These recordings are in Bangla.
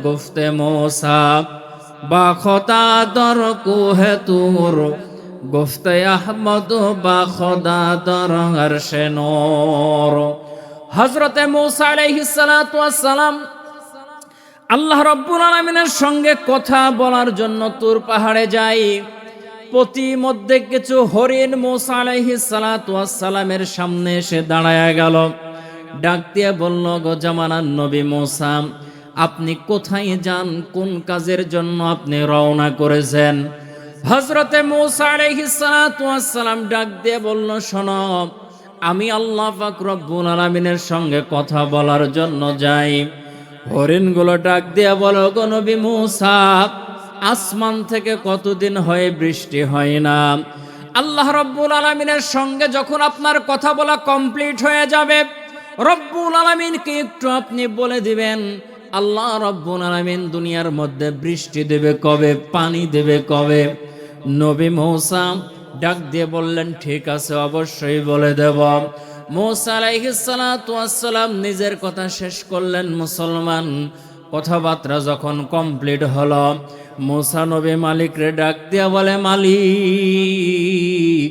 গুফতে মোসা বা খোদা দর কুহে তুর গুফতে আহমদ বা খোদা দর আরশে নূর। হযরতে মূসা আলাইহিস সালাতু ওয়াস সালাম আল্লাহ রাব্বুল আলামিনের সঙ্গে কথা বলার জন্য তুর পাহাড়ে যায়। প্রতিমধ্যে কিছু হরিণ মূসা আলাইহিস সালাতু ওয়াস সালামের সামনে এসে দাঁড়ায়া গেল। ডাক দিয়ে বলল, গো জামানার নবী মূসা, আপনি কোথায় যান? কোন কাজের জন্য আপনি রওনা করেছেন? হযরতে মূসা আলাইহিস সালাতু ওয়াস সালাম ডাক দিয়ে বলল, শোনো, আমি আল্লাহ পাক রব্বুল আলামিনের সঙ্গে কথা বলার জন্য যাই। হরিণগুলো ডাক দিয়ে বলো, গো নবী মূসা, আসমান থেকে কতদিন হয়ে বৃষ্টি হয় না? আল্লাহ রব্বুল আলামিনের সঙ্গে যখন আপনার কথা বলা কমপ্লিট হয়ে যাবে, রব্বুল আলামিনকে একটু আপনি বলে দিবেন, আল্লাহ রব্বুল আলামিন দুনিয়ার মধ্যে বৃষ্টি দেবে কবে, পানি দেবে কবে? নবী মূসা ডাক দিয়ে বললেন, ঠিক আছে, অবশ্যই বলে দেব। মূসা আলাইহিস সালাতু ওয়াস সালাম নিজের কথা শেষ করলেন। মুসলমান, কথাবার্তা যখন কমপ্লিট হলো, মূসা নবী মালিকরে ডাক দিয়া বলে, মালিক,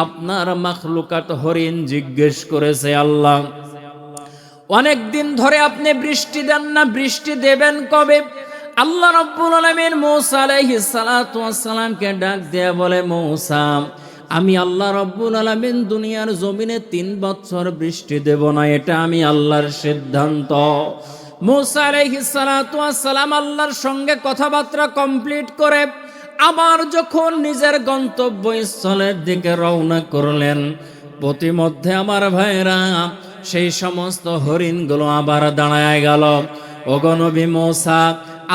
আপনার মাখলুকাত হরিণ জিজ্ঞেস করেছে, আল্লাহ অনেক দিন ধরে আপনি বৃষ্টি দেন না, বৃষ্টি দেবেন কবে? আল্লাহ রাব্বুল আলামিন মূসা আলাইহিস সালাতু ওয়াস সালামকে ডাক দিয়া বলে, মূসা, আমি আল্লাহ রাব্বুল আলামিন দুনিয়ার জমিনে 3 বছর বৃষ্টি দেব না, এটা আমি আল্লাহর সিদ্ধান্ত। মূসা আলাইহিস সালাতু ওয়াস সালাম আল্লাহর সঙ্গে কথাবার্তা কমপ্লিট করে আবার যখন নিজের গন্তব্যস্থলের দিকে রওনা করলেন, প্রতিমধ্যে আমার ভাইরা সেই সমস্ত হরিণগুলো আবার দাঁড়ায় গেল। ওগো নবী মূসা,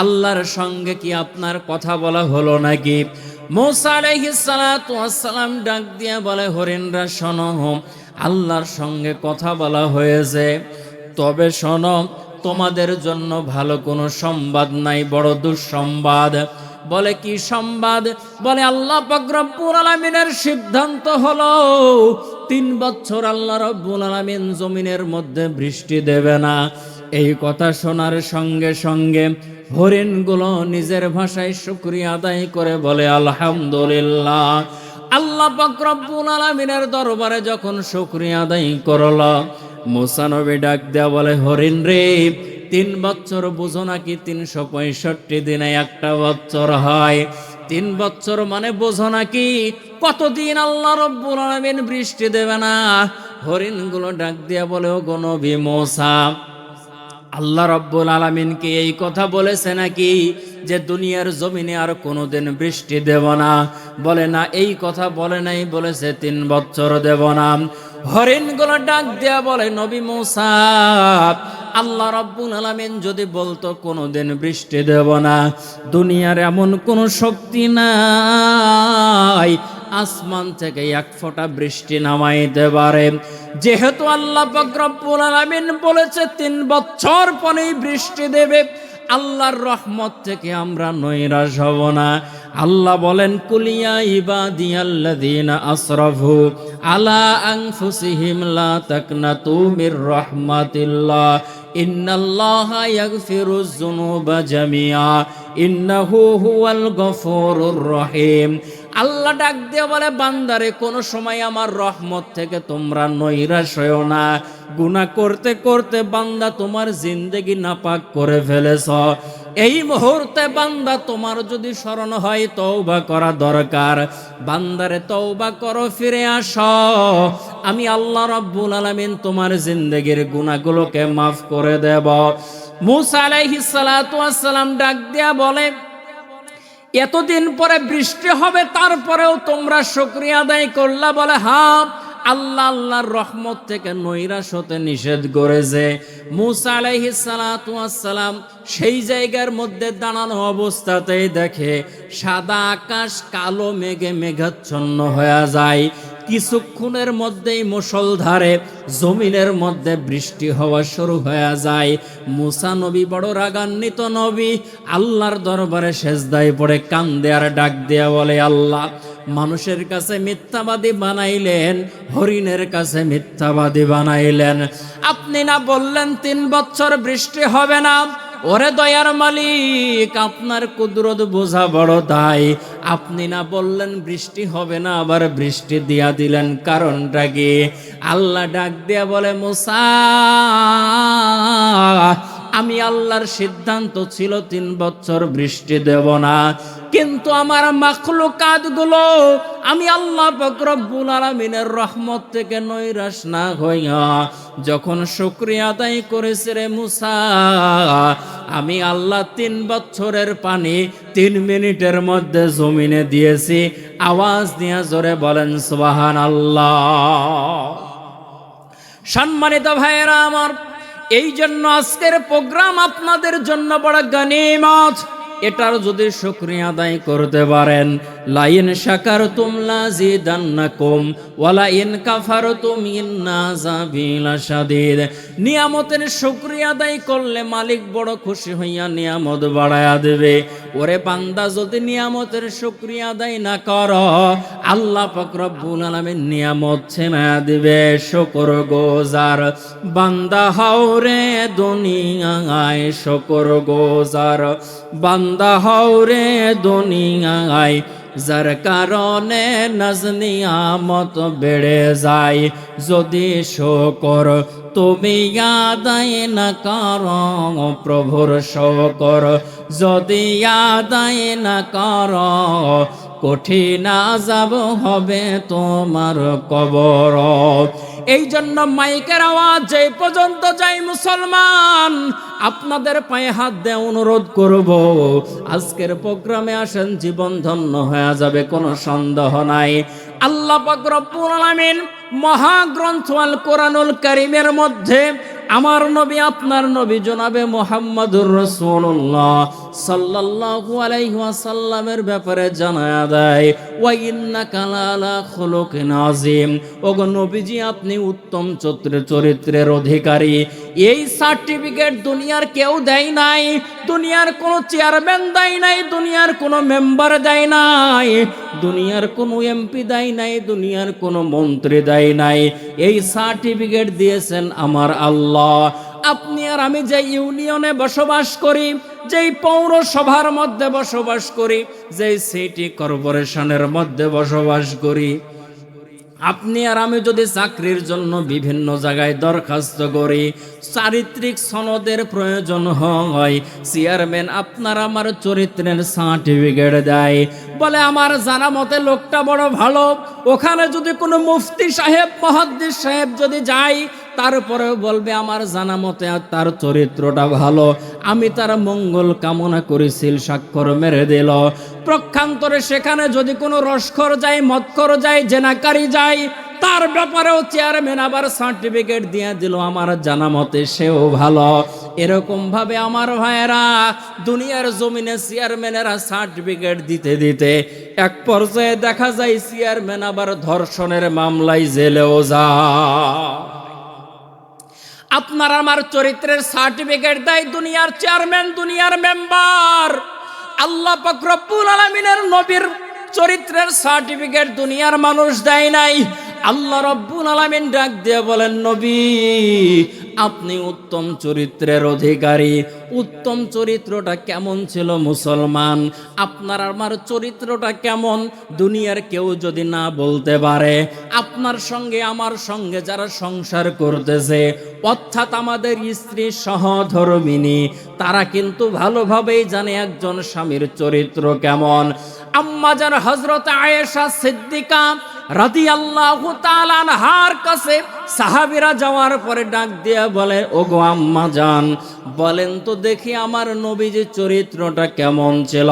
আল্লাহর সঙ্গে কি আপনার কথা বলা হলো নাকি? মূসা আলাইহিস সালাতু ওয়াস সালাম ডাক দিয়ে বলে, হরিণরা শোনো, আল্লাহর সঙ্গে কথা বলা হয়েছে, তবে শোনো, তোমাদের জন্য ভালো কোনো সংবাদ নাই, বড় দুঃসংবাদ। বলে, কি সংবাদ? বলে, আল্লাহ পাক রব্বুল আলামিনের সিদ্ধান্ত হলো 3 বছর আল্লাহ রব্বুল আলামিন জমিনের মধ্যে বৃষ্টি দেবে না। এই কথা শোনার সঙ্গে সঙ্গে হরিণগুলো নিজের ভাষায় শুকরিয়া আদায় করে বলে, আলহামদুলিল্লাহ। আল্লাহ পাক রব্বুল আলামিনের দরবারে যখন শুকরিয়া আদায় করল, মূসা নবী ডাক দেয়া বলে, হরিণ রে, 3 বছর বুঝো নাকি 365 দিনে একটা বছর হয়? 3 বছর মানে বোঝো নাকি কতদিন আল্লাহ রব্বুল আলামিন বৃষ্টি দেবে না? হরিণগুলো ডাক দিয়া বলে, ও গো নবী মূসা, আল্লাহ রব্বুল আলামিন কি এই কথা বলেছে নাকি যে দুনিয়ার জমিনে আর কোনোদিন বৃষ্টি দেব না? বলে, না, এই কথা বলে নাই, বলেছে 3 বছর দেব না। হরিণগুলো ডাক দেয়া বলে, নবী মূসা, আল্লাহ রাব্বুল আলামিন যদি বলতো কোনোদিন বৃষ্টি দেব না, দুনিয়ার এমন কোনো শক্তি নাই আসমান থেকে 1 ফোঁটা বৃষ্টি নামাইতে পারে। যেহেতু আল্লাহ পাক রব্বুল আলামিন বলেছে 3 বছর পরেই বৃষ্টি দেবে, আল্লাহর রহমত থেকে আমরা নৈরাশ হব না। আল্লাহ বলেন, কুলিয়া ইবাদিয়াল্লাযীনা আসরাফু আলা আনফুসিহিম লা তাকনাতু মির রাহমাতিল্লাহ ইন্নাল্লাহা ইয়াগফিরুয যুনুবা জামিআ ইন্নাহু হুয়াল গফুরুর রহিম। আল্লাহ ডাক দিয়ে বলে, বান্দারে, কোনো সময় আমার রহমত থেকে তোমরা নৈরাশ হও না। গুনাহ করতে করতে বান্দা তোমার জিন্দেগি নাপাক করে ফেলেছ, এই মুহূর্তে বান্দা তোমার যদি স্মরণ হয় তওবা করা দরকার, বান্দারে তওবা করো, ফিরে আসো, আমি আল্লাহ রাব্বুল আলামিন তোমার জিন্দেগির গুনাহগুলোকে মাফ করে দেব। মূসা আলাইহিস সালাতু ওয়াস সালাম ডাক দিয়া বলে, এতদিন পরে বৃষ্টি হবে, তারপরেও তোমরা শুকরিয়া আদায় করলা? বলে, হ্যাঁ, আল্লাহ আল্লাহর রহমত থেকে নৈরাশ হতে নিষেধ করেছে। মূসা আলাইহিস সালাতু ওয়াস সালাম সেই জায়গার মধ্যে দাঁড়ানো অবস্থাতেই দেখে সাদা আকাশ কালো মেঘে মেঘাচ্ছন্ন হয়ে যায়। কিছুক্ষণের মধ্যেই মুষলধারে জমিনের মধ্যে বৃষ্টি হওয়া শুরু হয়ে যায়। মূসা নবী বড় রাগান্বিত নবী, আল্লাহর দরবারে সেজদায় পড়ে কান্দে আর ডাক দেয়া বলে, আল্লাহ, মানুষের কাছে মিথ্যাবাদী বানাইলেন, হরিণের কাছে মিথ্যাবাদী বানাইলেন। আপনি না বললেন 3 বছর বৃষ্টি হবে না? ওরে দয়ার মালিক, আপনার কুদরত বোঝা বড়, তাই আপনি না বললেন বৃষ্টি হবে না, আবার বৃষ্টি দিয়া দিলেন, কারণটা কি? আল্লাহ ডাক দিয়া বলে, মুসা, আমি আল্লাহর সিদ্ধান্ত ছিল 3 বছর বৃষ্টি দেব না, কিন্তু আমার মাখলুকাতগুলো আমি আল্লাহ পাক রব্বুল আলামিনের রহমত থেকে নৈরাশ না হইয়া যখন শুকরিয়া আদায় করেছে রে মুসা, আমি আল্লাহ 3 বছরের পানি 3 মিনিটের মধ্যে জমিনে দিয়েছি। আওয়াজ দিয়া জোরে বলেন সুবহানাল্লাহ। সম্মানিত ভাইয়েরা আমার, এই জন্য আজকের প্রোগ্রাম আপনাদের জন্য বড় গনিমত। এটার যদি শুকরিয়া আদায় করতে পারেন, লাইন শাকারতুম লাযিদান্নাকুম ওয়ালা ইন কাফারতুম ইন্না আযাবি লাশাদীদ। নিয়ামতের শুকরিয়া আদায় করলে মালিক বড় খুশি হইয়া নিয়ামত বাড়ায়া দেবে। ওরে বান্দা, যদি নিয়ামতের শুকরিয়া আদায় না করো, আল্লাহ পাক রব্বুল আলামিন নিয়ামত ছিনায়া দিবে। শুকর গুজার বান্দা হও রে দুনিয়ায়, শুকর গুজার বান্দা হও রে দুনিয়ায়, যার কারণে নাজ নিয়ামত বেড়ে যায়। যদি শুকর তুমি আদায় না করো, প্রভুর শুকর যদি আদায় না করো, কঠিন আযাব হবে তোমার কবর। এই জন্য মাইকের আওয়াজ যে পর্যন্ত যাই মুসলমান, আপনাদের পায়ে হাত দিয়ে অনুরোধ করব, আজকের প্রোগ্রামে আসেন, জীবন ধন্য হয়ে যাবে, কোনো সন্দেহ নাই। আল্লাহ পাক রব্বুল আলামিন মহাগ্রন্থ আল কোরআনুল কারীমের মধ্যে আমার নবী, আপনার নবী জনাবে মুহাম্মদুর রাসূলুল্লাহ সাল্লাল্লাহু আলাইহি ওয়াসাল্লামের ব্যাপারে জানায়া দেয়, ওয়া ইন্নাকা লালা খুলুকিন আযীম। ওগো নবীজি, আপনি উত্তম চরিত্রের অধিকারী। এই সার্টিফিকেট দুনিয়ার কেউ দেয় নাই, দুনিয়ার কোনো চেয়ারম্যান দেয় নাই, দুনিয়ার কোনো মেম্বার দেয় নাই, দুনিয়ার কোনো এমপি দেয় নাই, দুনিয়ার কোনো মন্ত্রী দেয় নাই। এই সার্টিফিকেট দিয়েছেন আমার আল্লাহ। আপনি আর আমি যে ইউনিয়নে বসবাস করি, যেই পৌরসভার মধ্যে বসবাস করি, যেই সিটি কর্পোরেশনের মধ্যে বসবাস করি, আপনি আর আমি যদি চাকরির জন্য বিভিন্ন জায়গায় দরখাস্ত করি, চারিত্রিক সনদের প্রয়োজন হয়, চেয়ারম্যান আপনার আমার চরিত্রের সার্টিফিকেট দেয়, বলে আমার জানা মতে লোকটা বড় ভালো। ওখানে যদি কোনো মুফতি সাহেব, মুহাদ্দিস সাহেব যদি যায়, তারপরেও বলবে আমার জানা মতে তার চরিত্রটা ভালো, আমি তার মঙ্গল কামনা করেছিল, স্বাক্ষর মেরে দিল। প্রক্ষান্তরে সেখানে যদি কোনো রসখর যায়, মদখর যায়, জেনাকারী যায়, তার ব্যাপারেও চেয়ারম্যান আবার সার্টিফিকেট দিয়ে দিল, আমার জানা মতে সেও ভালো। এরকম ভাবে আমার ভাইয়েরা, দুনিয়ার জমিনে চেয়ারম্যানেরা সার্টিফিকেট দিতে দিতে এক পর্যায়ে দেখা যায় চেয়ারম্যান আবার ধর্ষণের মামলায় জেলেও যায়। আপনার আমার চরিত্রের সার্টিফিকেট দেয় দুনিয়ার চেয়ারম্যান, দুনিয়ার মেম্বার। আল্লাহ পাক রব্বুল আলামিনের নবীর চরিত্রের সার্টিফিকেট দুনিয়ার মানুষ দেয় নাই। আল্লাহ রব্বুল আলামিন ডাক দিয়ে বলেন, নবী আপনি উত্তম চরিত্রের অধিকারী। উত্তম চরিত্রটা কেমন ছিল মুসলমান? আপনার আমার চরিত্রটা কেমন দুনিয়ার কেউ যদি না বলতে পারে, আপনার সঙ্গে আমার সঙ্গে যারা সংসার করতেছে, অর্থাৎ আমাদের স্ত্রী সহধর্মিনী, তারা কিন্তু ভালোভাবেই জানে একজন স্বামীর চরিত্র কেমন। আম্মাজান হযরত আয়েশা সিদ্দিকা রাদিয়াল্লাহু তাআলা আনহার কাছে সাহাবীরা যাওয়ার পরে ডাক দিয়ে বলে, ওগো আম্মাজান, বলেন তো দেখি আমার নবীজির চরিত্রটা কেমন ছিল।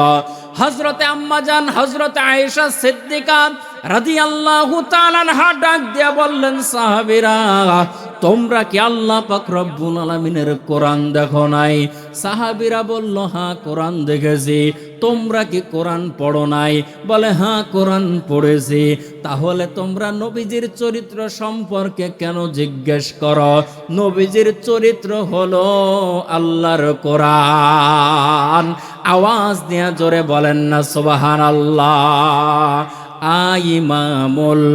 হযরতে আম্মাজান হযরত আয়েশা সিদ্দিকা রাদিয়াল্লাহু তাআলা আনহা ডাক দিয়ে বললেন, সাহাবীরা তোমরা কি আল্লাহ পাক রব্বুল আলামিনের কোরআন দেখো নাই? সাহাবীরা বলল, হ্যাঁ কোরআন দেখেছি। তোমরা কি কোরআন পড়ো নাই? বলে, হ্যাঁ কোরআন পড়েছি। তাহলে তোমরা নবীজির চরিত্র সম্পর্কে কেন জিজ্ঞেস করো? নবীজির চরিত্র হলো আল্লাহর কোরআন। আওয়াজ দিয়ে জোরে বলেন না সুবহানাল্লাহ। আইমামুল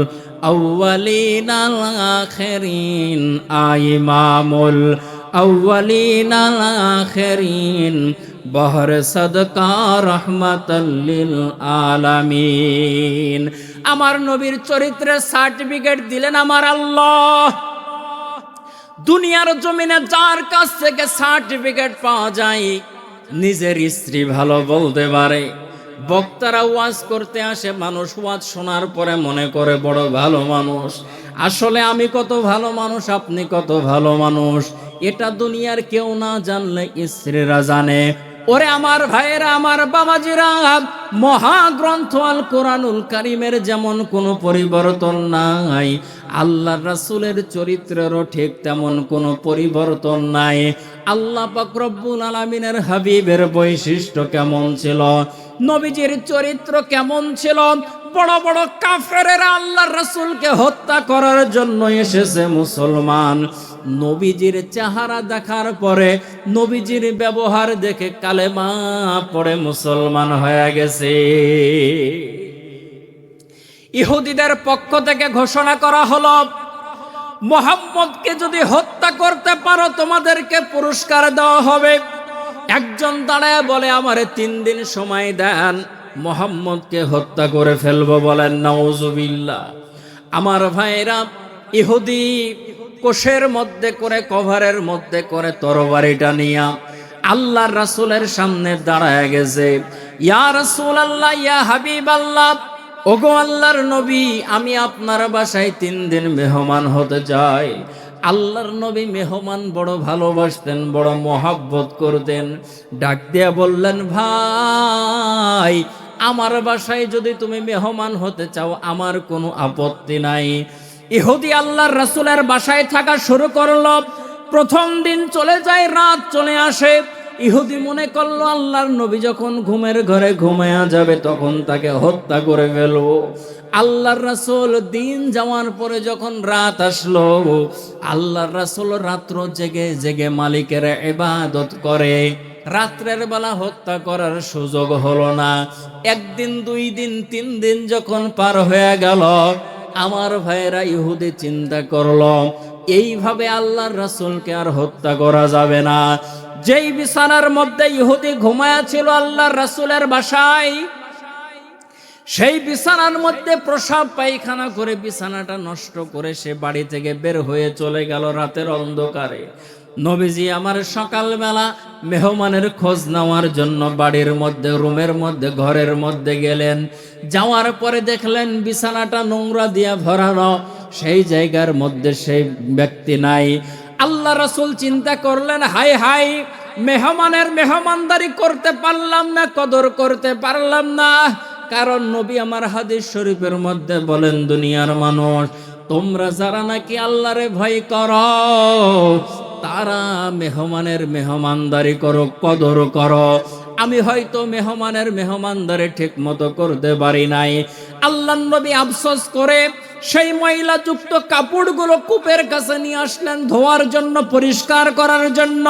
আউয়ালিন আল আখিরিন, আইমামুল আউয়ালিন আল আখিরিন বহর সদকা রাহমাতাল লিল আলামিন। আমার নবীর চরিত্রের সার্টিফিকেট দিলেন আমার আল্লাহ। দুনিয়ার জমিনে যার কাছ থেকে সার্টিফিকেট পাওয়া যায়, নিজের স্ত্রী ভালো বলতে পারে। বক্তারা ওয়াজ করতে আসে, মানুষ ওয়াজ শোনার পরে মনে করে বড় ভালো মানুষ। আসলে আমি কত ভালো মানুষ, আপনি কত ভালো মানুষ, এটা দুনিয়ার কেউ না জানলে স্ত্রীরা জানে। ওরে আমার ভাইয়েরা, আমার বাবাজিরা, মহাগ্রন্থ আল কোরআনুল কারীমের যেমন কোনো পরিবর্তন নাই, আল্লাহর রাসূলের চরিত্রেরও ঠিক তেমন কোনো পরিবর্তন নাই। আল্লাহ পাক রব্বুল আলামিনের হাবিবের বৈশিষ্ট্য কেমন ছিল, নবীজির চরিত্র কেমন ছিল, বড় বড় কাফেরেরা আল্লাহর রাসূলকে হত্যা করার জন্য এসেছে মুসলমান, নবীজির চেহারা দেখার পরে, নবীজির ব্যবহার দেখে কালেমা পড়ে মুসলমান হয়ে গেছে। ইহুদিদের পক্ষ থেকে ঘোষণা করা হলো, মুহাম্মদকে যদি হত্যা করতে পারো তোমাদেরকে পুরস্কার দেওয়া হবে। একজন দাঁড়ায় বলে, আমারে 3 দিন সময় দেন, মুহাম্মদকে হত্যা করে ফেলবো। বলেন নাউজুবিল্লাহ। আমার ভাইরা, ইহুদি কোষের মধ্যে করে, কভারের মধ্যে করে তরবারিটা নিয়া আল্লাহর রাসূলের সামনে দাঁড়ায় গেছে। ইয়া রাসূলুল্লাহ, ইয়া হাবিবাল্লাহ, ওগো আল্লাহর নবী, আমি আপনার বাসায় 3 দিন মেহমান হতে চাই। আল্লাহর নবী মেহমান বড় ভালোবাসতেন, বড় মহাব্বত করতেন। ডাক দিয়া বললেন, ভাই, আমার বাসায় যদি তুমি মেহমান হতে চাও আমার কোনো আপত্তি নাই। ইহুদি আল্লাহর রাসূলের বাসায় থাকা শুরু করলো। প্রথম দিন চলে যায়, রাত চলে আসে। ইহুদি মনে করলো আল্লাহর নবী যখন ঘুমের ঘরে ঘুমায়া যাবে তখন তাকে হত্যা করে ফেলবো। আল্লাহর রাসূল দিন যাওয়ার পরে যখন রাত আসলো, আল্লাহর রাসূল রাত্র জেগে জেগে মালিকের ইবাদত করে। রাত্রের বেলা হত্যা করার সুযোগ হলো না। 1 দিন, 2 দিন, 3 দিন যখন পার হয়ে গেল, আমার ভাইয়েরা, ইহুদি চিন্তা করলো এইভাবে আল্লাহর রাসূলকে আর হত্যা করা যাবে না। যেই বিছানার মধ্যে ইহুদি ঘুমায়া ছিল আল্লাহর রাসূলের বাসায়, সেই বিছানার মধ্যে প্রসাব পায়খানা করে বিছানাটা নষ্ট করে সে বাড়ি থেকে বের হয়ে চলে গেল রাতের অন্ধকারে। নবীজি আমার সকালবেলা মেহমানের খোঁজ নেওয়ার জন্য বাড়ির মধ্যে, রুমের মধ্যে, ঘরের মধ্যে গেলেন। যাওয়ার পরে দেখলেন বিছানাটা নোংরা দিয়া ভরানো, সেই জায়গার মধ্যে সেই ব্যক্তি নাই। আল্লাহ রাসূল চিন্তা করলেন, হায় হায়, মেহমানের মেহমানদারি করতে পারলাম না, কদর করতে পারলাম না। কারণ নবী আমার হাদিস শরীফের মধ্যে বলেন, দুনিয়ার মানুষ, তোমরা যারা নাকি আল্লাহরে ভয় করো তারা মেহমানের মেহমানদারি করো, কদর করো। আমি হয়তো মেহমানের মেহমানদারি ঠিক মতো করতে পারি নাই। আল্লাহর নবী আফসোস করে সেই ময়লাযুক্ত কাপড়গুলো কূপের কাছে নিয়ে আসলেন ধোয়ার জন্য, পরিষ্কার করার জন্য।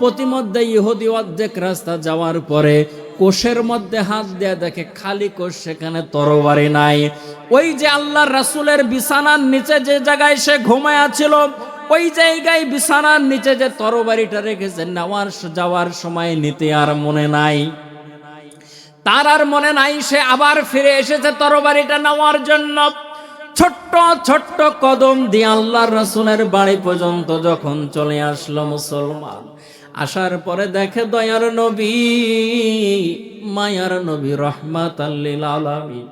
প্রতিমধ্যে ইহুদি অর্ধেক রাস্তা যাওয়ার পরে কোষের মধ্যে হাত দিয়ে দেখে খালি কোষ, সেখানে তরবারি নাই। ওই যে আল্লাহর রাসূলের বিছানার নিচে যে জায়গায় সে ঘুমায়া ছিল, ওই জায়গায় বিছানার নিচে যে তরবারিটা রেখেছে, নেওয়ার যাওয়ার সময় নিতে আর মনে নাই। তার আর মনে নাই, সে আবার ফিরে এসেছে তরবারিটা নেওয়ার জন্য। ছোট্ট ছোট্ট কদম দিয়ে আল্লাহর রাসূলের বাড়ি পর্যন্ত যখন চলে আসলো মুসলমান, আসার পরে দেখে দয়ার নবী, মায়ার নবী, রাহমাতাল লিল আলামিন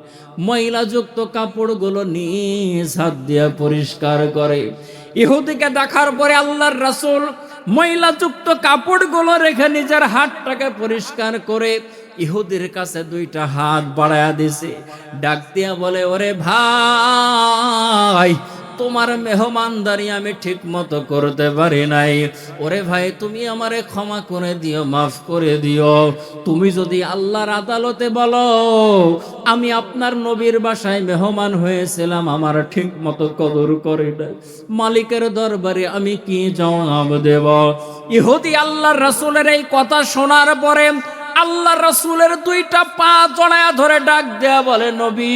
ময়লাযুক্ত কাপড়গুলো নিজ হাত দিয়ে পরিষ্কার করে। ইহুদিকে দেখার পরে আল্লাহর রাসূল ময়লাযুক্ত কাপড়গুলো রেখে নিজের হাতটাকে পরিষ্কার করে ইহুদির কাছে 2টা হাত বাড়ায়া দিছে। ডাক দিয়া বলে, ওরে ভাই, তোমার মেহমানদারি আমি ঠিক মতো করতে পারি নাই। ওরে ভাই, তুমি আমারে ক্ষমা করে দিও, মাফ করে দিও। তুমি যদি আল্লাহর আদালতে বলো আমি আপনার নবীর বাসায় মেহমান হয়েছিলাম, আমার ঠিক মতো কদর করে নাই, মালিকের দরবারে আমি কি জবাব দেব? ইহুদি আল্লাহর রাসূলের এই কথা শোনার পরে আল্লাহর রাসূলের 2টা পা জড়ায়া ধরে ডাক দেয়া বলে, নবী,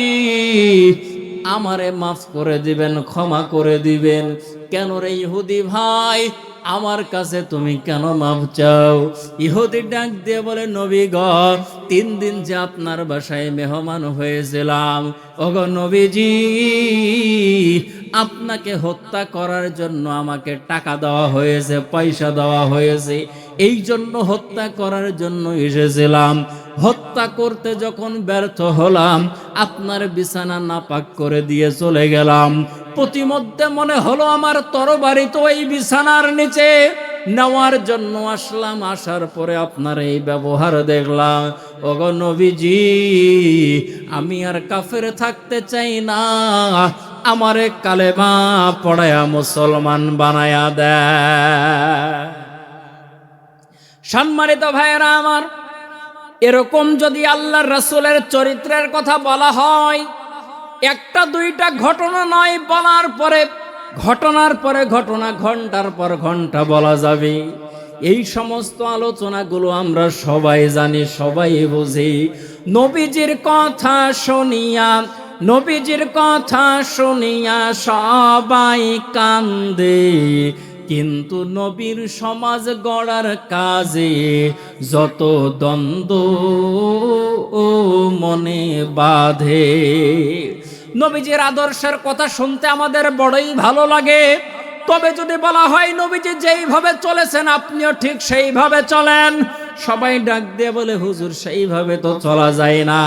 আমারে মাফ করে দিবেন, ক্ষমা করে দিবেন। কেন রে ইহুদি ভাই, আমার কাছে তুমি কেন মাপ চাও? ইহুদি ডাক দিয়ে বলে, নবী গো, 3 দিন যে আপনার বাসায় মেহমান হয়েছিলাম, ওগো নবীজি, আপনাকে হত্যা করার জন্য আমাকে টাকা দেওয়া হয়েছে, পয়সা দেওয়া হয়েছে, এই জন্য হত্যা করার জন্য এসেছিলাম। হত্যা করতে যখন ব্যর্থ হলাম, আপনার বিছানা নাপাক করে দিয়ে চলে গেলাম। প্রতিমধ্যে মনে হলো আমার তরবারি তো এই বিছানার নিচে, নেওয়ার জন্য আসলাম। আসার পরে আপনার এই ব্যবহার দেখলাম। ওগো নবীজি, আমি আর কাফের থাকতে চাই না, আমারে কালেমা পড়ায়া মুসলমান বানায়া দেয়। সম্মানিত ভাইয়েরা আমার, এরকম যদি আল্লাহর রাসূলের চরিত্রের কথা বলা হয়, একটা দুইটা ঘটনা নয়, বলার পরে ঘটনার পরে ঘটনা, ঘন্টার পর ঘন্টা বলা যাবে। এই সমস্ত আলোচনাগুলো আমরা সবাই জানি, সবাই বুঝি। নবীজির কথা শুনিয়া, নবীজির কথা শুনিয়া সবাই কান্দে, কিন্তু নবীর সমাজ গড়ার কাজে যত দ্বন্দ্ব ও মনে বাঁধে। নবীজির আদর্শের কথা শুনতে আমাদের বড়ই ভালো লাগে, তবে যদি বলা হয় নবীজি যেইভাবে চলেছেন আপনিও ঠিক সেইভাবে চলেন, সবাই ডাক দিয়ে বলে, হুজুর সেইভাবে তো চলা যায় না।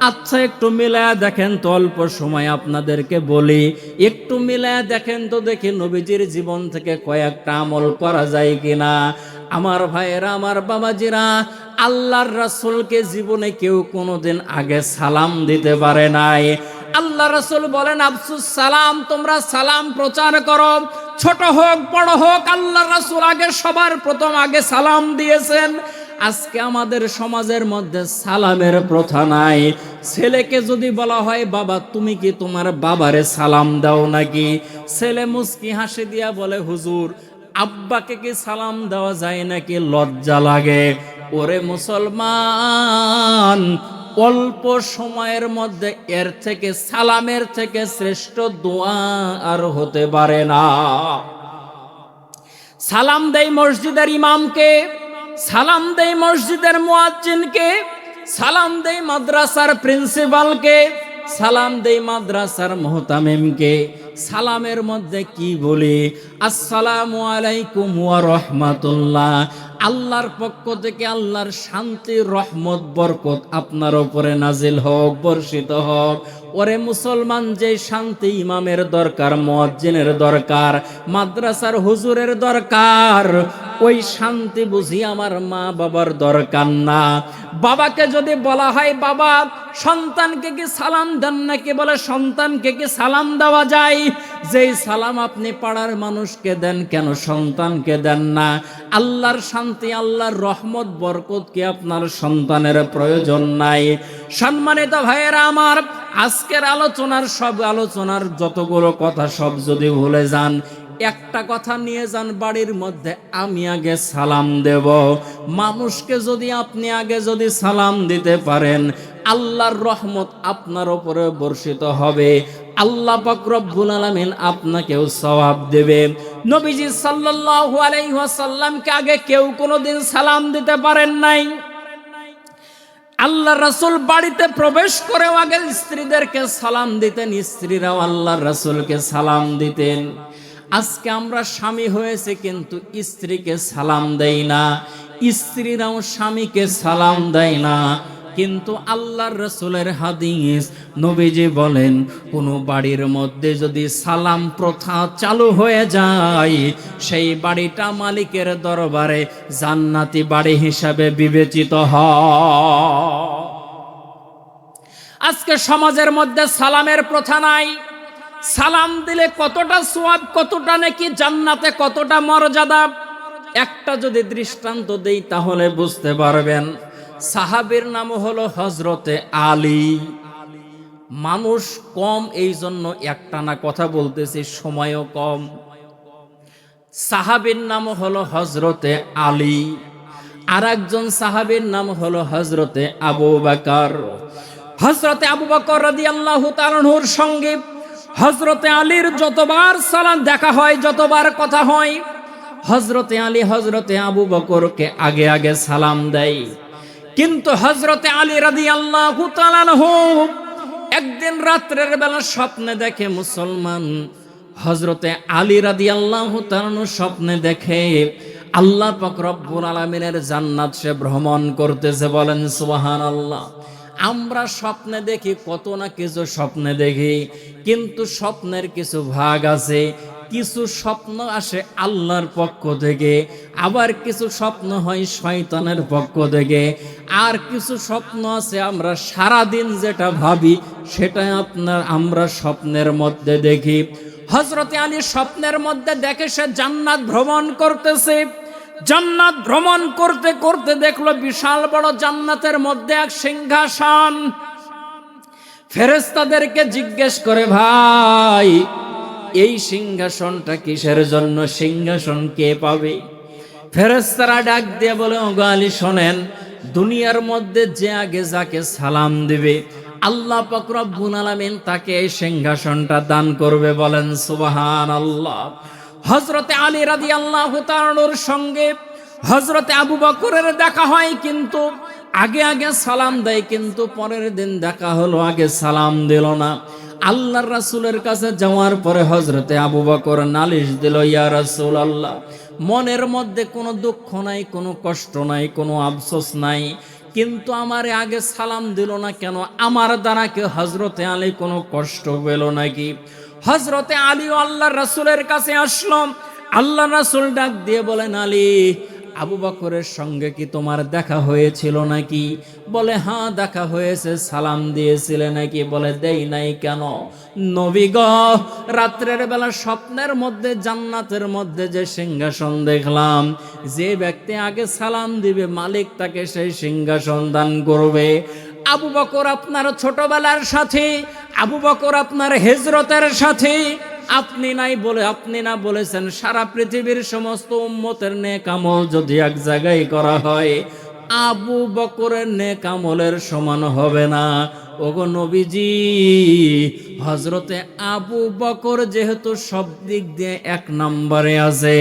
আচ্ছা একটু মিলায়া দেখেন তো, অল্প সময় আপনাদেরকে বলি, একটু মিলায়া দেখেন তো, দেখি নবীজির জীবন থেকে কয়েকটা আমল করা যায় কিনা। আমার ভাইয়েরা, আমার বাবাজিরা, আল্লাহর রাসূলকে জীবনে কেউ কোনোদিন আগে সালাম দিতে পারে নাই। আল্লাহ রাসূল বলেন, আফসুস সালাম, তোমরা সালাম প্রচার করো, ছোট হোক বড় হোক, আল্লাহ রাসূল আগে সবার প্রথম আগে সালাম দিয়েছেন। আজকে আমাদের সমাজের মধ্যে সালামের প্রথা নাই। ছেলেকে যদি বলা হয়, বাবা তুমি কি তোমার বাবারে সালাম দাও নাকি, ছেলে মুস্কি হাসি দিয়া বলে, হুজুর আব্বাকে কি সালাম দেওয়া যায় নাকি, লজ্জা লাগে। ওরে মুসলমান, অল্প সময়ের মধ্যে এর থেকে, সালামের থেকে শ্রেষ্ঠ দোয়া আর হতে পারে না। সালাম দেই মসজিদের ইমামকে, সালাম দেই মসজিদের মুয়াজ্জিনকে, সালাম দেই মাদ্রাসার প্রিন্সিপালকে, সালাম দেই মাদ্রাসার মুহতামিমকে। সালামের মধ্যে কি বলি? আসসালামু আলাইকুম ওয়া রাহমাতুল্লাহ, আল্লাহর পক্ষ থেকে আল্লাহর শান্তি, রহমত, বরকত আপনার উপরে নাজিল হোক, বর্ষিত হোক। ওরে মুসলমান, যে শান্তি ইমামের দরকার, মুয়াজ্জিনের দরকার, মাদ্রাসার হুজুরের দরকার, ওই শান্তি বুঝি আমার মা বাবার দরকার না। বাবাকে যদি বলা হয়, বাবা সন্তানকে কি সালাম দেন নাকি, বলে সন্তানকে কি সালাম দেওয়া যায়? যেই সালাম আপনি পাড়ার মানুষকে দেন, কেন সন্তানকে দেন না? আল্লাহর শান্তি, আল্লাহর রহমত, বরকত কি আপনার সন্তানের প্রয়োজন নাই? সম্মানিত ভাইয়েরা আমার, আজকের আলোচনার যতগুলো কথা সব যদি ভুলে যান, একটা কথা নিয়ে যান বাড়ির মধ্যে, আমি আগে সালাম দেব। মানুষকে যদি আপনি আগে যদি সালাম দিতে পারেন, আল্লাহর রহমত আপনার উপরে বর্ষিত হবে, আল্লাহ পাক রব্বুল আলামিন আপনাকেও সওয়াব দেবে। নবীজি সাল্লাল্লাহু আলাইহি ওয়াসাল্লামকে আগে কেউ কোনোদিন সালাম দিতে পারেন নাই। আল্লাহর রাসূল বাড়িতে প্রবেশ করেও আগে স্ত্রীদেরকে সালাম দিতেন, স্ত্রীরাও আল্লাহর রাসূলকে সালাম দিতেন। আজকে আমরা স্বামী হয়েছে কিন্তু স্ত্রীকে সালাম দেই না, স্ত্রীরাও স্বামীকে সালাম দেয় না। কিন্তু আল্লাহর রাসূলের হাদিস, নবীজি বলেন, কোনো বাড়ির মধ্যে যদি সালাম প্রথা চালু হয়ে যায়, সেই বাড়িটা মালিকের দরবারে জান্নাতি বাড়ি হিসাবে বিবেচিত হয়। আজকে সমাজের মধ্যে সালামের প্রথা নাই। সালাম দিলে কতটা সওয়াব, কতটা নাকি জান্নাতে, কতটা মর্যাদা, একটা যদি দৃষ্টান্ত দেই তাহলে বুঝতে পারবেন। সাহাবীর নাম হলো হযরতে আলী। মানুষ কম, এই জন্য একটানা কথা বলতেছি, সময়ও কম। সাহাবীর নাম হলো হযরতে আলী, আর একজন সাহাবীর নাম হলো হযরতে আবু বকর। হযরতে আবু বকর রাদিয়াল্লাহু তাআলা আনহুর সঙ্গে হযরতে আলীর যতবার সালাম দেখা হয়, যতবার কথা হয়, হযরতে আলী হযরতে আবু বকরকে আগে আগে সালাম দেয়। কিন্তু হযরতে আলী রাদিয়াল্লাহু তাআলা আনহু একদিন রাত্রের বেলা স্বপ্নে দেখে মুসলমান, হযরতে আলী রাদিয়াল্লাহু তাআলা আনহু স্বপ্নে দেখে আল্লাহ পাক রব্বুল আলামিনের জান্নাত সে ভ্রমণ করতেছে। বলেন সুবহানাল্লাহ। আমরা স্বপ্নে দেখি কত না কিছু স্বপ্নে দেখি, কিন্তু স্বপ্নের কিছু ভাগ আছে। কিছু স্বপ্ন আসে আল্লাহর পক্ষ থেকে, আবার কিছু স্বপ্ন হয় শয়তানের পক্ষ থেকে, আর কিছু স্বপ্ন আছে আমরা সারাদিন যেটা ভাবি সেটা আমরা স্বপ্নের মধ্যে দেখি। হযরতে আলী স্বপ্নের মধ্যে দেখে সে জান্নাত ভ্রমণ করতেছে। জান্নাত ভ্রমণ করতে করতে দেখলো বিশাল বড় জান্নাতের মধ্যে এক সিংহাসন। ফেরেশতাদেরকে জিজ্ঞেস করে, ভাই এই সিংহাসনটা কিসের জন্য? সিংহাসন কে পাবে? ফেরেশতারা ডাক দিয়ে বলে, ওগো আলী শোনেন, দুনিয়ার মধ্যে যে আগে যাকে সালাম দিবে আল্লাহ পাক রব্বুল আলামিন তাকে এই সিংহাসনটা দান করবে। বলেন সুবহানাল্লাহ। হযরতে আলী রাদিয়াল্লাহু তাআলার সঙ্গে হযরতে আবু বকরের দেখা হয়, কিন্তু আগে আগে সালাম দেয়, কিন্তু পরের দিন দেখা হলো আগে সালাম দিল না। আল্লাহর রাসূলের কাছে যাওয়ার পরে হযরতে আবু বকর নালিশ দিল, ইয়া রাসূলুল্লাহ, মনের মধ্যে কোনো দুঃখ নাই, কোনো কষ্ট নাই, কোনো আফসোস নাই, কিন্তু আমারে আগে সালাম দিল না কেন? আমার দ্বারা কি হযরতে আলী কোনো কষ্ট পেল নাকি? হযরতে আলী আল্লাহর রাসূলের কাছে আসলো। আল্লাহর রাসূল ডাক দিয়ে বলেন, আলী, আবু বকরের সঙ্গে কি তোমার দেখা হয়েছিল নাকি? বলে, হ্যাঁ দেখা হয়েছে। সালাম দিয়েছিলে নাকি? বলে, দেই নাই। কেন? নবী গো, রাত্রের বেলা স্বপ্নের মধ্যে জান্নাতের মধ্যে যে সিংহাসন দেখলাম, যে ব্যক্তি আগে সালাম দিবে মালিক তাকে সেই সিংহাসন দান করবে। আবু বকর আপনার ছোটবেলার সাথে, আবু বকর আপনার হিজরতের সাথে। আপনি নাই বলে, আপনি না বলেছেন সারা পৃথিবীর সমস্ত উম্মতের নেক আমল যদি এক জায়গায় করা হয় আবু বকরের নেক আমলের সমান হবে না। ওগো নবীজি, হযরতে আবু বকর যেহেতু সব দিক দিয়ে এক নম্বরে আছে,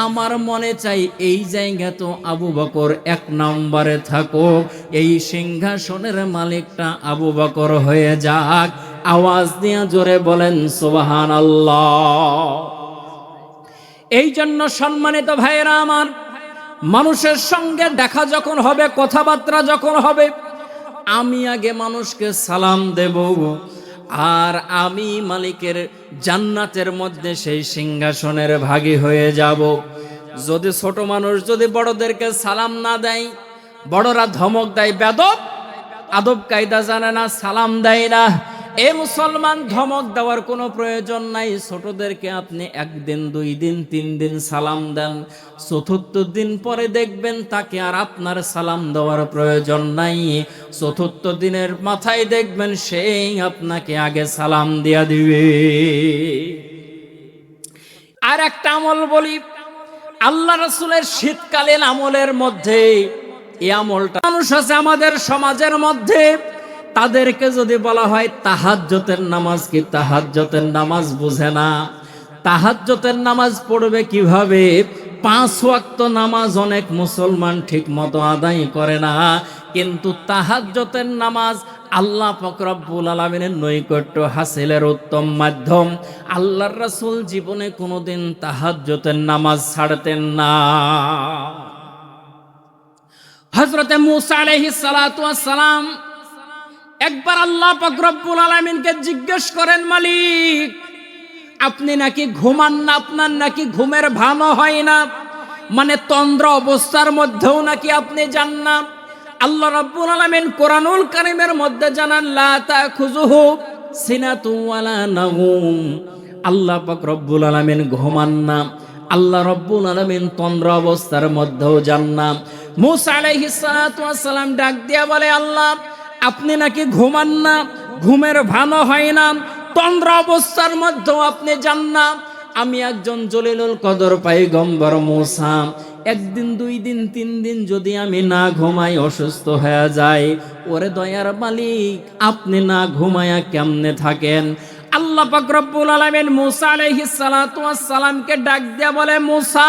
আমার মনে চাই এই জায়গা তো আবু বকর এক নম্বরে থাকুক, এই সিংহাসনের মালিকটা আবু বকর হয়ে যাক। আওয়াজ দিয়ে জোরে বলেন সুবহানাল্লাহ। এই জন্য সম্মানিত ভাইয়েরা আমার, মানুষের সঙ্গে দেখা যখন হবে, কথাবার্তা যখন হবে, আমি আগে মানুষকে সালাম দেব, আর আমি মালিকের জান্নাতের মধ্যে সেই সিংহাসনের ভাগী হয়ে যাব। যদি ছোট মানুষ যদি বড়দেরকে সালাম না দেয়, বড়রা ধমক দেয়, বেদব, আদব কায়দা জানে না, সালাম দেয় না। এ মুসলমান, ধমক দেওয়ার কোনো প্রয়োজন নাই। ছোটদেরকে আপনি একদিন, 2 দিন, 3 দিন সালাম দেন, চতুর্থ দিন পরে দেখবেন তাকে আর আপনার সালাম দেওয়ার প্রয়োজন নাই। চতুর্থ দিনের মাথায় দেখবেন সেই আপনাকে আগে সালাম দিয়া দিবে। আর একটা আমল বলি, আল্লাহ রাসূলের শীতকালীন আমলের মধ্যে এই আমলটা মানুষ আছে আমাদের সমাজের মধ্যে, তাদেরকে যদি বলা হয় তাহাজ্জুদের নামাজ কি, তাহাজ্জুদের নামাজ বুঝে না। তাহাজ্জুদের নামাজ পড়বে কিভাবে? 5 ওয়াক্ত নামাজ অনেক মুসলমান ঠিক মতো আদায় করে না, কিন্তু তাহাজ্জুদের নামাজ আল্লাহ পাক রব্বুল আলামিনের নৈকট্য হাসিলের উত্তম মাধ্যম। আল্লাহর রাসূল জীবনে কোনোদিন তাহাজ্জুদের নামাজ ছাড়তেন না। হযরতে মূসা আলাইহিস সালাতু ওয়াস সালাম একবার আল্লাহ পাক রব্বুল আলামিনকে জিজ্ঞেস করেন, মালিক আপনি নাকি ঘুমান না, আপনার নাকি ঘুমের ভান হয় না, মানে তন্দ্র অবস্থার মধ্যেও নাকি আপনি যান না। আল্লাহ রাব্বুল আলামিন কোরআনুল কারীমের মধ্যে জানান, লা তাখুযুহু সিনাতু ওয়ালা নাগুম। আল্লাহ পাক রব্বুল আলামিন ঘুমান না, আল্লাহ রাব্বুল আলামিন তন্দ্র অবস্থার মধ্যেও যান না। মূসা আলাইহিস সালাতু ওয়াস সালাম ডাক দিয়া বলে, আল্লাহ আপনি নাকি ঘুমান না, ঘুমের ভান হয় না, তন্দ্র অবস্থার মধ্যেও আপনি যান না। আমি একজন জলিলুল কদর পয়গম্বর মূসা, একদিন, 2 দিন, 3 দিন যদি আমি না ঘুমাই, অসুস্থ হয়ে যাই, ওরে দয়ার মালিক আপনি না ঘুমায়া কেমনে থাকেন? আল্লাহ পাক রব্বুল আলামিন মূসা আলাইহিস সালাতু ওয়াস সালামকে ডাক দিয়া বলে, মূসা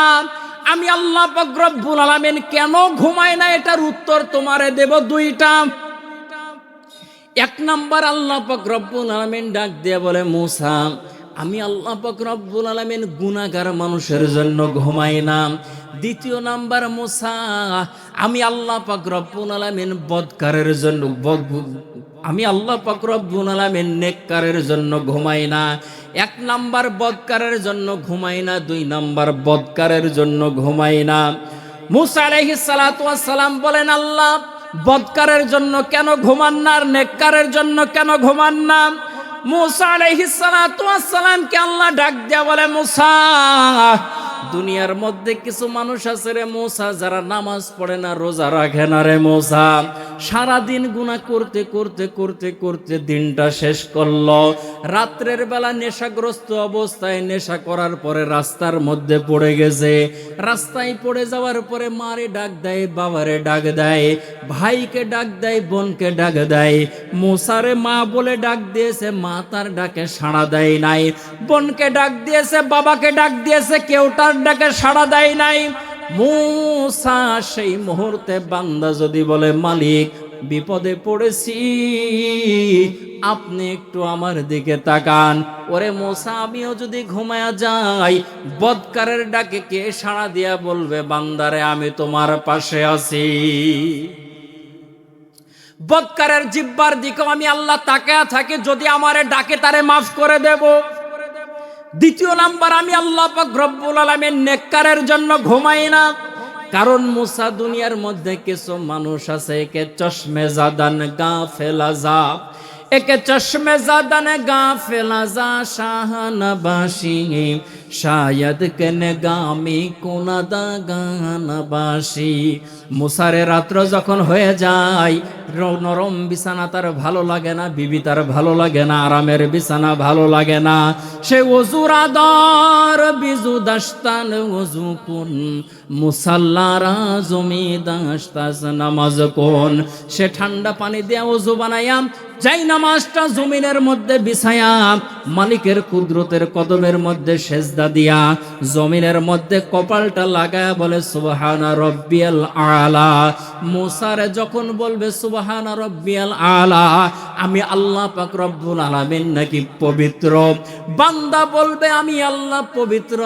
আমি আল্লাহ পাক রব্বুল আলামিন কেন ঘুমাই না, এটার উত্তর তোমারে দেব দুইটা। এক নাম্বার, আল্লাহ পাক রব্বুল আলামিন ডাক দিয়ে বলে, মূসা আমি আল্লাহ পাক রব্বুল আলামিন গুনাহগার মানুষের জন্য ঘুমাই না। দ্বিতীয় নাম্বার, মূসা আমি আল্লাহ পাক রব্বুল আলামিন বদকারের জন্য আমি আল্লাহ পাক রব্বুল আলামিন নেককারের জন্য ঘুমাই না। এক নাম্বার বদকারের জন্য ঘুমাই না, দুই নাম্বার বদকারের জন্য ঘুমাই না। মূসা আলাইহিস সালাতু ওয়াস সালাম বলেন, আল্লাহ বদকারের জন্য কেন ঘুমান না, আর নেককারের জন্য কেন ঘুমান না? মূসা আলাইহিস সালাতু ওয়াস সালামকে আল্লাহ ডাক দিয়া বলে, মূসা দুনিয়ার মধ্যে কিছু মানুষ আছে রে মূসা, যারা নামাজ পড়ে না, রোজা রাখে না রে মূসা, সারাদিন গুনাহ করতে করতে করতে করতে দিনটা শেষ করলো। রাত্রের বেলা নেশাগ্রস্ত অবস্থায় নেশা করার পরে রাস্তার মধ্যে পড়ে গেছে। রাস্তায় পড়ে যাওয়ার পরে মারে ডাক দেয়, বাবারে ডাক দেয়, ভাইকে ডাক দেয়, বোনকে ডাক দেয়। মূসারে মা বলে ডাক দিয়েছে, মা তার ডাকে সাড়া দেয় নাই। বোনকে ডাক দিয়েছে, বাবাকে ডাক দিয়েছে, কেউ তার ডাকে সাড়া দেয় নাই। মূসা সেই মুহূর্তে বান্দা যদি বলে, মালিক বিপদে পড়েছি, আপনি একটু আমার দিকে তাকান। ওরে মূসা, আমিও যদি ঘুমায়া যাই, বদকারের ডাকে কে সাড়া দিয়া বলবে, বান্দারে আমি তোমার পাশে আছি। বদকারের জিহ্বার দিকেও আমি আল্লাহ তাকায়া থাকি, যদি আমারে ডাকে তারে মাফ করে দেব। দ্বিতীয় নাম্বার, আমি আল্লাহ পাক রব্বুল আলামিন নেককারের জন্য ঘুমাই না। কারণ মূসা দুনিয়ার মধ্যে কিছু মানুষ আছে, একে চশমে জাদান গাফেলাজা, একে চশমে জাদান গাফেলাজা শাহানবাসী শায়দ কেনে গামি কোনাদা গানবাসী। মূসারে রাত্র যখন হয়ে যায়, নরম বিছানা তার ভালো লাগে না, বিবি তার ভালো লাগে না, আরামের বিছানা ভালো লাগে না। সে ওযুর আদার বিজু দাস্তান ওযু কোন মুসাল্লারা জমি দাস্তাস নামাজ কোন। সে ঠান্ডা পানি দিয়ে ওযু বানায়া যাই নামাজটা জমিনের মধ্যে বিছায়া, মালিকের কুদরতের কদমের মধ্যে সেজদা দিয়া জমিনের মধ্যে কপালটা লাগায়া বলে, সুবহানা রব্বিয়াল আলা। মূসারে যখন বলবে সুবহানা রব্বিয়াল আলা, আমি আল্লাহ পাক রব্বুল আলামিন নাকি পবিত্র। বান্দা বলবে আমি আল্লাহ পবিত্র,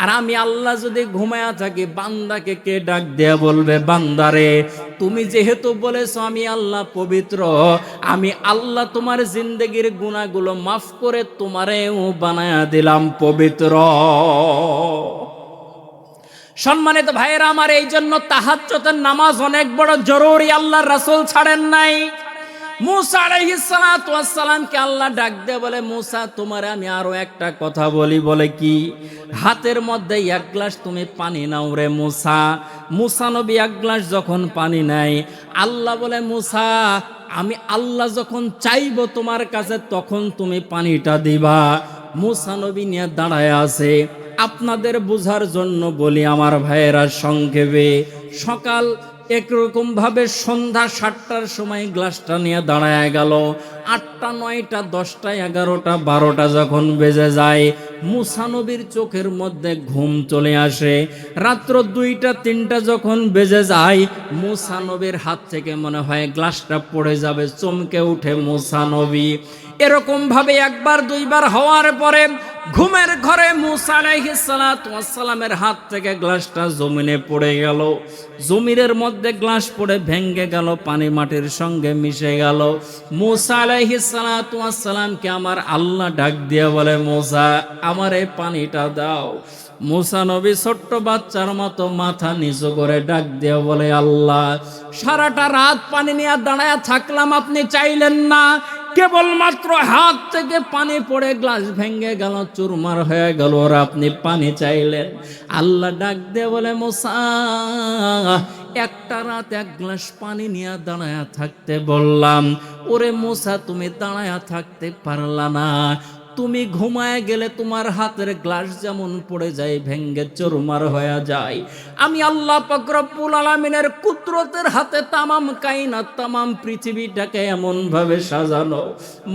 আর আমি আল্লাহ যদি ঘুমায়া থাকি, বান্দাকে কে ডাক দেয়া বলবে, বান্দারে তুমি যেহেতু বলেছো আমি আল্লাহ পবিত্র, আমি আল্লাহ তোমার জিন্দেগির গুনাহগুলো মাফ করে তোমারেও বানায়া দিলাম পবিত্র। সম্মানিত ভাইয়েরা আমার, এই জন্য তাহাজ্জুদের নামাজ অনেক বড় জরুরি। আল্লাহর রাসূল ছাড়েন নাই। মূসা আলাইহিস সালাতু ওয়াস সালামকে আল্লাহ ডাক দিয়ে বলে, মূসা তোমারে আমি আরো একটা কথা বলি। বলে কি? হাতের মধ্যে এক গ্লাস তুমি পানি নাও রে মূসা। মূসা নবী এক গ্লাস যখন পানি নেয়, আল্লাহ বলে, মূসা আমি আল্লাহ যখন চাইবো তোমার কাছে তখন তুমি পানিটা দিবা। মূসা নবী নিয়ে দাঁড়ায় আছে। আপনাদের বোঝার জন্য বলি আমার ভাইয়েরা সংক্ষেপে, সকাল একরকম ভাবে সন্ধ্যা 7টার সময় গ্লাসটা নিয়ে দাঁড়ায় গেল। 8টা 9টা 10টা 11টা 12টা যখন বেজে যায়, মূসা নবীর চোখের মধ্যে ঘুম চলে আসে। রাত্র 2টা 3টা যখন বেজে যায়, মূসা নবীর হাত থেকে মনে হয় গ্লাসটা পড়ে যাবে, চমকে উঠে মূসা নবী। এরকম ভাবে একবার দুইবার হওয়ার পরে ঘুমের ঘরে মূসা আলাইহিস সালাতু ওয়াস সালামের হাত থেকে গ্লাসটা জমিনে পড়ে গেল। জমিনের মধ্যে গ্লাস পড়ে ভেঙে গেল, পানি মাটির সঙ্গে মিশে গেল। মূসা আলাইহিস সালাতু ওয়াস সালামকে আমার আল্লাহ ডাক দিয়ে বলে, মূসা আমার এই পানিটা দাও। মূসা নবী ছোট্ট বাচ্চার মতো মাথা নিচু করে ডাক দিয়ে বলে, আল্লাহ সারাটা রাত পানি নিয়ে দাঁড়ায় থাকলাম, আপনি চাইলেন না। কেবলমাত্র হাত থেকে পানি পড়ে গ্লাস ভেঙে গেল, চুরমার হয়ে গেল, আর আপনি পানি চাইলেন। আল্লাহ ডাক দিয়ে বলে, মূসা একটা রাত এক গ্লাস পানি নিয়ে দাঁড়ায়া থাকতে বললাম। ওরে মূসা তুমি দাঁড়ায়া থাকতে পারলা না, তুমি ঘুমায় গেলে তোমার হাতের গ্লাস যেমন পড়ে যায়, ভেঙ্গে চুরমার হয়ে যায়। আমি আল্লাহ পাক রব্বুল আলামিনের কুদরতের হাতে তামাম কায়নাত, তামাম পৃথিবীটাকে এমন ভাবে সাজানো।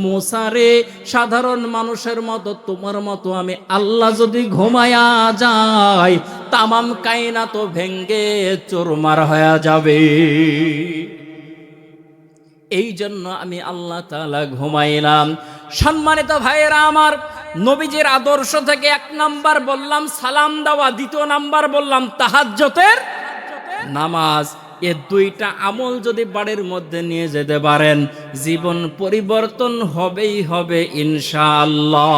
মূসা রে, সাধারণ মানুষের মতো তোমার মতো আমি আল্লাহ যদি ঘুমায়া যায়, তামাম কায়নাত ভেঙ্গে চুরমার হয়ে যাবে। এই জন্য আমি আল্লাহ তাআলা ঘুমাইলাম। সম্মানিত ভাইয়েরা আমার, নবীজির আদর্শ থেকে 1 নাম্বার বললাম সালাম দেওয়া, 2 নাম্বার বললাম তাহাজ্জুদের নামাজ। এ 2টা আমল যদি বাড়ির মধ্যে নিয়ে যেতে পারেন, জীবন পরিবর্তন হবেই হবে ইনশাআল্লাহ।